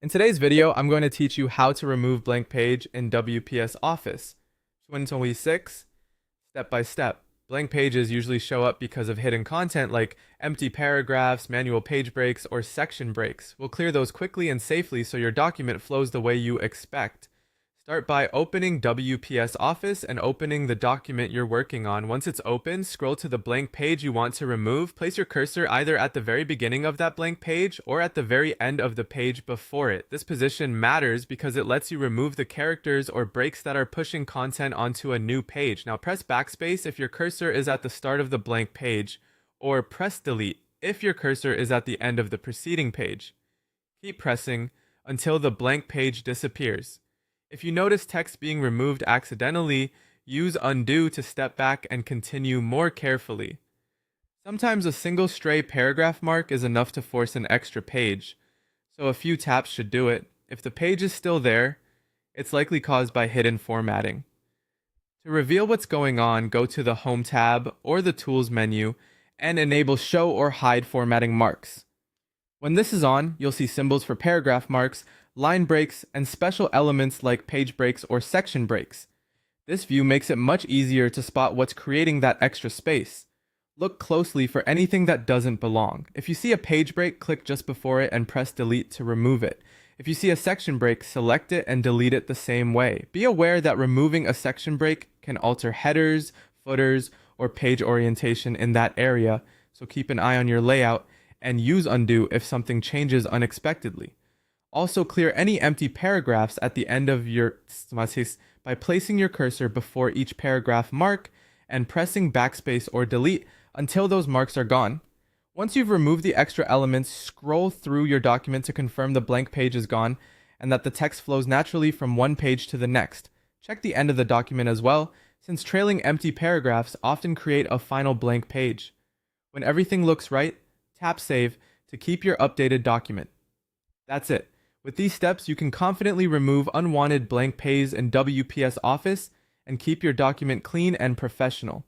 In today's video, I'm going to teach you how to remove blank page in WPS Office 2026, step by step. Blank pages usually show up because of hidden content like empty paragraphs, manual page breaks, or section breaks. We'll clear those quickly and safely so your document flows the way you expect. Start by opening WPS Office and opening the document you're working on. Once it's open, scroll to the blank page you want to remove. Place your cursor either at the very beginning of that blank page or at the very end of the page before it. This position matters because it lets you remove the characters or breaks that are pushing content onto a new page. Now press backspace if your cursor is at the start of the blank page, or press delete if your cursor is at the end of the preceding page. Keep pressing until the blank page disappears. If you notice text being removed accidentally, use undo to step back and continue more carefully. Sometimes a single stray paragraph mark is enough to force an extra page, so a few taps should do it. If the page is still there, it's likely caused by hidden formatting. To reveal what's going on, go to the Home tab or the Tools menu and enable Show or Hide Formatting Marks. When this is on, you'll see symbols for paragraph marks, line breaks, and special elements like page breaks or section breaks. This view makes it much easier to spot what's creating that extra space. Look closely for anything that doesn't belong. If you see a page break, click just before it and press delete to remove it. If you see a section break, select it and delete it the same way. Be aware that removing a section break can alter headers, footers, or page orientation in that area, so keep an eye on your layout and use undo if something changes unexpectedly. Also clear any empty paragraphs at the end of your by placing your cursor before each paragraph mark and pressing backspace or delete until those marks are gone. Once you've removed the extra elements, scroll through your document to confirm the blank page is gone and that the text flows naturally from one page to the next. Check the end of the document as well, since trailing empty paragraphs often create a final blank page. When everything looks right, tap Save to keep your updated document. That's it. With these steps, you can confidently remove unwanted blank pages in WPS Office and keep your document clean and professional.